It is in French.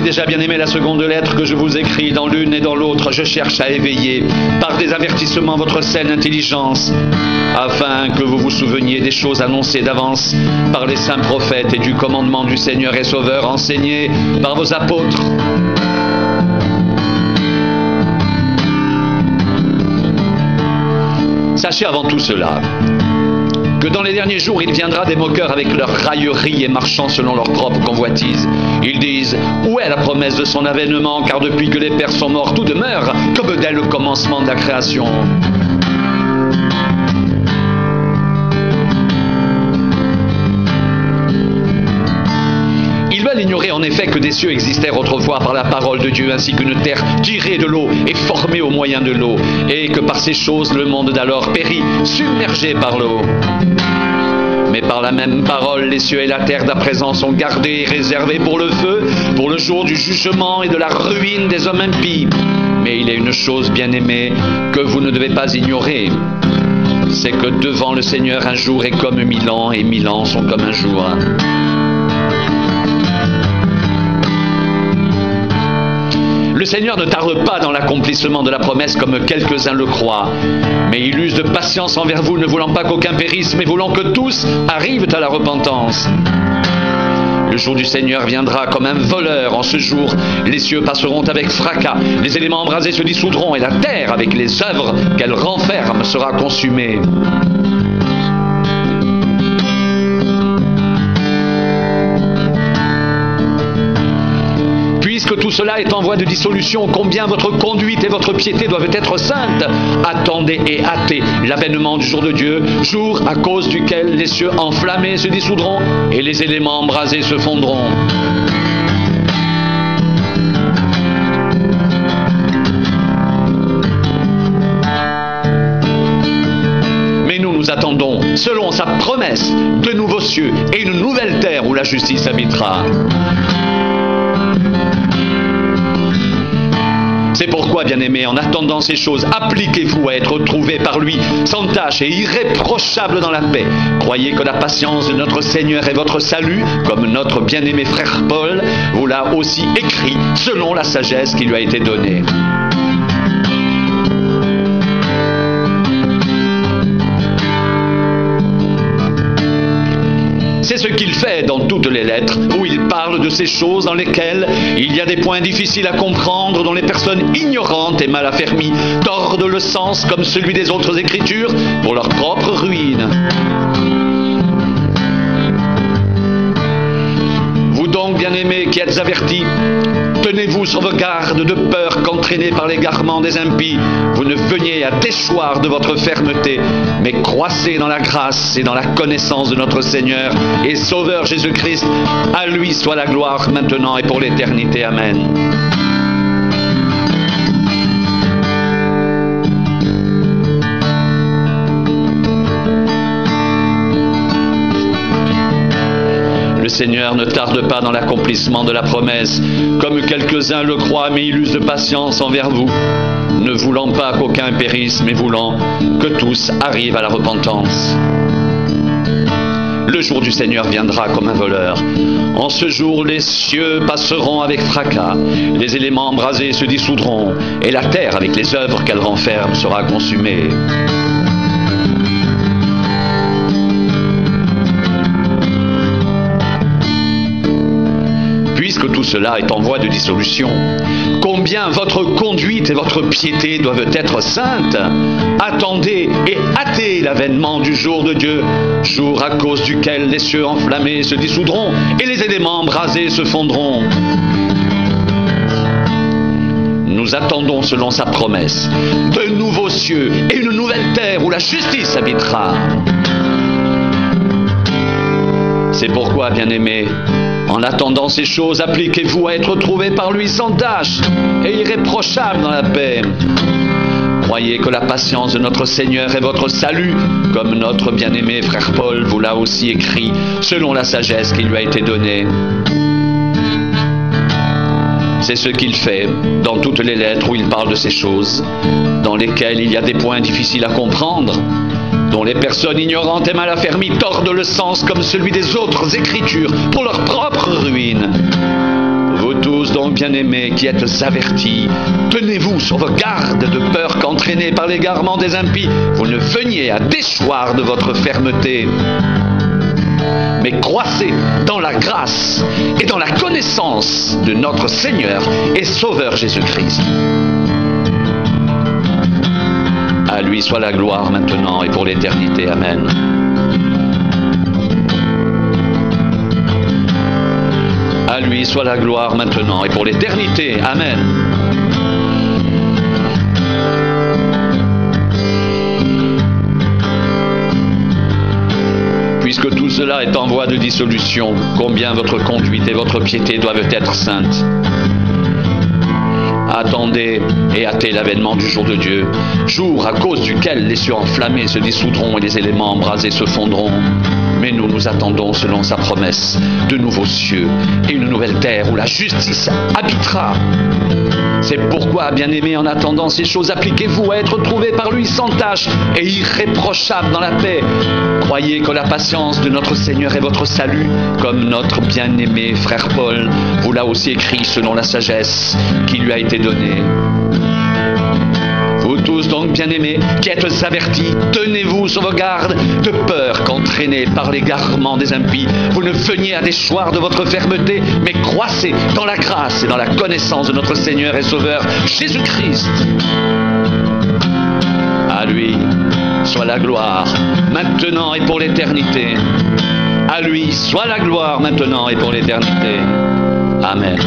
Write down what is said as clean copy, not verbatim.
déjà, bien-aimé, la seconde lettre que je vous écris. Dans l'une et dans l'autre, je cherche à éveiller, par des avertissements, votre saine intelligence, afin que vous vous souveniez des choses annoncées d'avance par les saints prophètes et du commandement du Seigneur et Sauveur enseigné par vos apôtres. Sachez avant tout cela, que dans les derniers jours, il viendra des moqueurs avec leurs railleries et marchant selon leur propre convoitise. Ils disent, où est la promesse de son avènement, car depuis que les pères sont morts, tout demeure, comme dès le commencement de la création. Ils veulent ignorer en effet que des cieux existèrent autrefois par la parole de Dieu, ainsi qu'une terre tirée de l'eau et formée au moyen de l'eau, et que par ces choses le monde d'alors périt, submergé par l'eau. Mais par la même parole, les cieux et la terre d'à présent sont gardés et réservés pour le feu, pour le jour du jugement et de la ruine des hommes impies. Mais il y a une chose, bien-aimée, que vous ne devez pas ignorer, c'est que devant le Seigneur, un jour est comme 1000 ans, et 1000 ans sont comme un jour. Le Seigneur ne tarde pas dans l'accomplissement de la promesse comme quelques-uns le croient, mais il use de patience envers vous, ne voulant pas qu'aucun périsse, mais voulant que tous arrivent à la repentance. Le jour du Seigneur viendra comme un voleur. En ce jour, les cieux passeront avec fracas, les éléments embrasés se dissoudront, et la terre, avec les œuvres qu'elle renferme, sera consumée. Puisque tout cela est en voie de dissolution, combien votre conduite et votre piété doivent être saintes. Attendez et hâtez l'avènement du jour de Dieu, jour à cause duquel les cieux enflammés se dissoudront et les éléments embrasés se fondront. Mais nous attendons, selon sa promesse, de nouveaux cieux et une nouvelle terre où la justice habitera. C'est pourquoi, bien-aimés, en attendant ces choses, appliquez-vous à être trouvés par lui, sans tache et irréprochables dans la paix. Croyez que la patience de notre Seigneur est votre salut, comme notre bien-aimé frère Paul vous l'a aussi écrit, selon la sagesse qui lui a été donnée. C'est ce qu'il fait dans toutes les lettres, où il parle de ces choses dans lesquelles il y a des points difficiles à comprendre, dont les personnes ignorantes et mal affermies tordent le sens comme celui des autres Écritures pour leur propre ruine. Vous donc, bien-aimés, qui êtes avertis, tenez-vous sur vos gardes de peur qu'entraînés par l'égarement des impies, vous ne veniez à déchoir de votre fermeté, mais croissez dans la grâce et dans la connaissance de notre Seigneur et Sauveur Jésus-Christ. À lui soit la gloire maintenant et pour l'éternité. Amen. Le Seigneur ne tarde pas dans l'accomplissement de la promesse, comme quelques-uns le croient, mais il use de patience envers vous, ne voulant pas qu'aucun périsse, mais voulant que tous arrivent à la repentance. Le jour du Seigneur viendra comme un voleur. En ce jour, les cieux passeront avec fracas, les éléments embrasés se dissoudront, et la terre, avec les œuvres qu'elle renferme, sera consumée. Puisque tout cela est en voie de dissolution, combien votre conduite et votre piété doivent être saintes. Attendez et hâtez l'avènement du jour de Dieu, jour à cause duquel les cieux enflammés se dissoudront et les éléments embrasés se fondront. Nous attendons selon sa promesse de nouveaux cieux et une nouvelle terre où la justice habitera. C'est pourquoi, bien-aimés, en attendant ces choses, appliquez-vous à être trouvés par lui sans tache et irréprochables dans la paix. Croyez que la patience de notre Seigneur est votre salut, comme notre bien-aimé frère Paul vous l'a aussi écrit, selon la sagesse qui lui a été donnée. C'est ce qu'il fait dans toutes les lettres où il parle de ces choses, dans lesquelles il y a des points difficiles à comprendre, dont les personnes ignorantes et mal affermies tordent le sens comme celui des autres Écritures pour leur propre ruine. Vous Vous tous donc bien-aimés qui êtes avertis, tenez-vous sur vos gardes de peur qu'entraînés par l'égarement des impies, vous ne veniez à déchoir de votre fermeté. Mais croissez dans la grâce et dans la connaissance de notre Seigneur et Sauveur Jésus-Christ. À lui soit la gloire maintenant et pour l'éternité. Amen. À lui soit la gloire maintenant et pour l'éternité. Amen. Puisque tout cela est en voie de dissolution, combien votre conduite et votre piété doivent être saintes. Attendez et hâtez l'avènement du jour de Dieu, jour à cause duquel les cieux enflammés se dissoudront et les éléments embrasés se fondront. Mais nous attendons selon sa promesse de nouveaux cieux et une nouvelle terre où la justice habitera. C'est pourquoi, bien-aimés, en attendant ces choses, appliquez-vous à être trouvés par lui sans tache et irréprochables dans la paix. Croyez que la patience de notre Seigneur est votre salut, comme notre bien-aimé frère Paul vous l'a aussi écrit selon la sagesse qui lui a été donnée. Vous tous donc bien-aimés, qui êtes avertis, tenez-vous sur vos gardes, de peur qu'entraînés par l'égarement des impies, vous ne veniez à déchoir de votre fermeté, mais croissez dans la grâce et dans la connaissance de notre Seigneur et Sauveur Jésus-Christ. À lui soit la gloire, maintenant et pour l'éternité. À lui soit la gloire, maintenant et pour l'éternité. Amen.